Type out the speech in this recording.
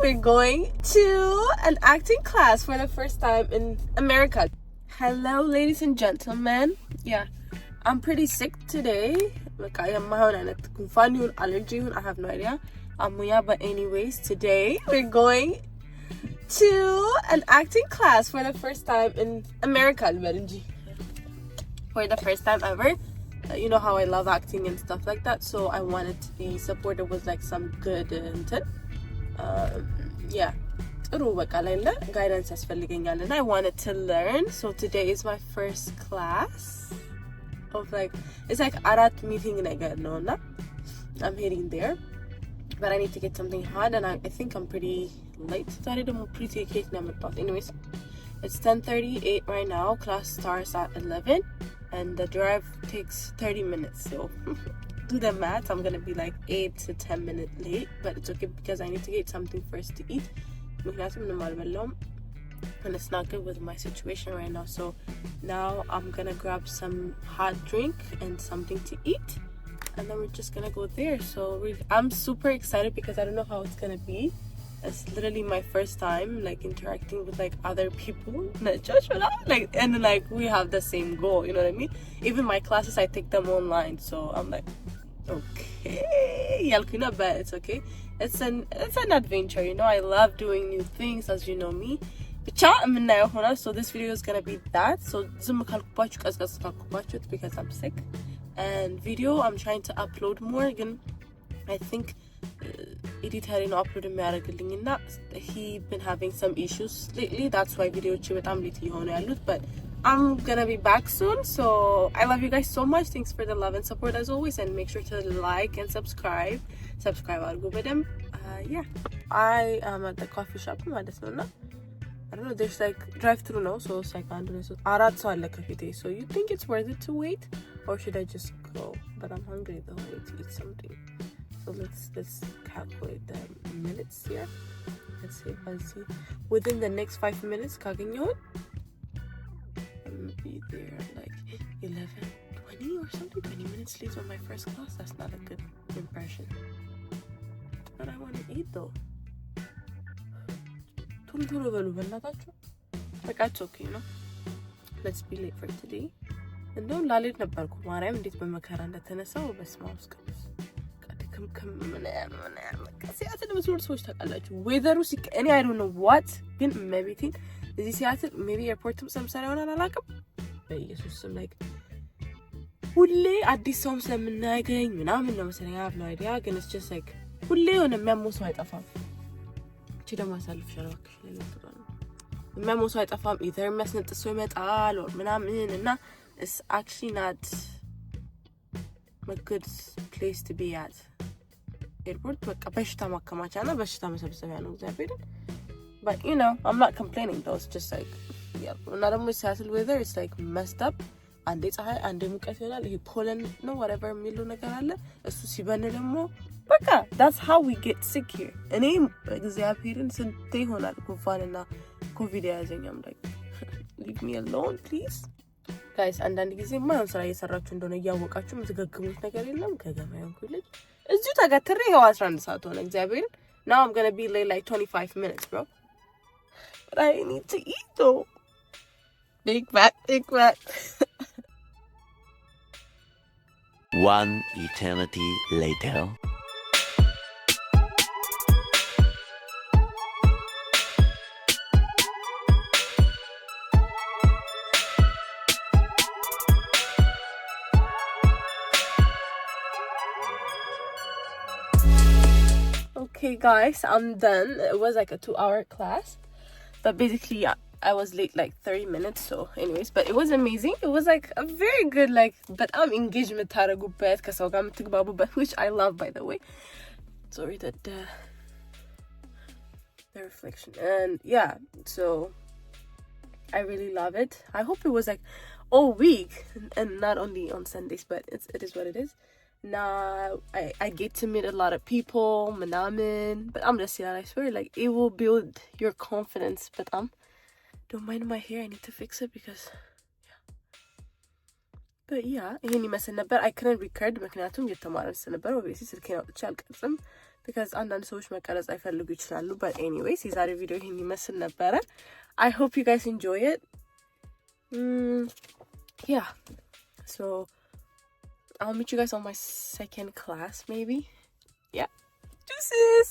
we're going to an acting class for the first time in America. Hello, ladies and gentlemen. Yeah, I'm pretty sick today. Like I am allergy, I have no idea. But anyways, today we're going to an acting class for the first time in America. For the first time ever. You know how I love acting and stuff like that, so I wanted to be supported with like some good yeah, guidance ያስፈልገኛል and I wanted to learn. So today is my first class of like, it's like arat meeting ነገር ነውና I'm heading there, but I need to get something hot and I think I'm pretty late. ዛሬ ደግሞ pretty late ነው የመጣሁት. Anyways, it's 10:38 right now. Class starts at 11 and the drive takes 30 minutes, so do the math. I'm gonna be like 8 to 10 minutes late, but it's okay because I need to get something first to eat, and it's not good with my situation right now. So now I'm gonna grab some hot drink and something to eat, and then we're just gonna go there. So I'm super excited because I don't know how it's gonna be. It's literally my first time like interacting with like other people, like, and like we have the same goal, you know what I mean? Even my classes, I take them online, so I'm like, okay, but it's okay. It's an adventure, you know. I love doing new things, as you know me. So this video is gonna be that. So it's because I'm sick, and video I'm trying to upload more again. I think editing upload የሚያደርግልኝ እና he been having some issues lately. That's why videoች በጣም ሌት እየሆኑ ያሉት, but I'm gonna be back soon. So I love you guys so much. Thanks for the love and support as always, and make sure to like and subscribe አድርጉ በደንብ. Yeah, I am at the coffee shop ማለት ነው እና I don't know, there's like drive through now, so it's like አራት ሰው አለ ከፊቴ. So you think it's worth it to wait, or should I just go? But I'm hungry though. I need to eat something. So let's calculate the minutes here. Let's see. Within the next 5 minutes, ካገኘሁት I'm gonna be there like 11:20 or something. 20 minutes late on my first class. That's not a good impression. But I want to eat though. ቶሎ በሉ በእናታችሁ። በቃ it's okay, you know. Let's be late for today. እንደውም ላልሄድ ነበርኩ። ማርያም እንዴት በመከራ እንደተነሳው በስመ አብ ቅዱስ። ሲያትል መስሎት ሰዎች ታውቃላችሁ። ዌዘሩ እኔ I don't know what ግን ሜቢቲን እዚህ ሲያትል ሜቢ ኤርፖርትም ሰምሰራ ይሆናል አላውቅም። በኢየሱስ ስም like ሁሌ አዲስ ሰውም ስለምናገኝ ምናምን ነው መሰለኝ። I have no idea ግን it's just like ሁሌ የሆነ የሚያመው ሰው አይጠፋም። እቺ ደግሞ አሳልፍሻለሁ እባክሽ ለነጥራው የሚያመው ሰው አይጠፋም። either የሚያስነጥስ ሰው ይመጣል or ምናምን እና it's actually not a good place to be at. Airport በቃ በሽታ ማከማቻና በሽታ መሰብሰቢያ ነው እግዚአብሔር። But you know, I'm not complaining though. It's just like yeah, እና ደግሞ Seattle weather is like messed up. አንዴ ፀሐይ አንዴ ሙቀት ይሆናል። ይሄ ፖለን ነው whatever የሚሉ ነገር አለ። እሱ ሲበን ደግሞ በቃ that's how we get sick here. እኔ እግዚአብሔርን ስንቴ ይሆናል ጉንፋንና ኮቪድ ያዘኛም like leave me alone please. Guys, አንዳንድ ጊዜ ማን ስራ እየሰራችሁ እንደሆነ እያወቃችሁ የምትገግሙት ነገር የለም። ከገማዩን ኩልጅ እዚሁ ተጋትሬ ይሄው 11 ሰዓት ሆነ እግዚአብሔር። Now I'm going to be late like 25 minutes, bro. But I need to eat though. Big fat. One eternity later. Okay guys, I'm done. It was like a 2-hour class, but basically I was late like 30 minutes. So anyways, but it was amazing. It was like a very good like, but I'm engaged with ታረጉበት ከሰው ጋር የምትግባቡበት, which I love by the way. Sorry that the reflection. And yeah, so I really love it. I hope it was like all week and not only on Sundays, but it is what it is. Now I get to meet a lot of people, manamin, but I'm just saying, I swear, like it will build your confidence. But don't mind my hair, I need to fix it because but yeah, ይሄን ይመስል ነበር. I couldn't record ምክንያቱም እየተማረን ስለነበር obviously ስልኬን አውጥቼ አልቀርጽም. ቢካዝ አንዳንድ ሰዎች መቀረጽ አይፈልጉ ይችላሉ። በት ኤኒዌይስ የዛሬ ቪዲዮ ይህን ይመስል ነበረ። አይ ሆፕ ዩ ጋይስ ኢንጆይ ኢት ያ ሶ I'll meet you guys on my second class maybe. Yeah, deuces.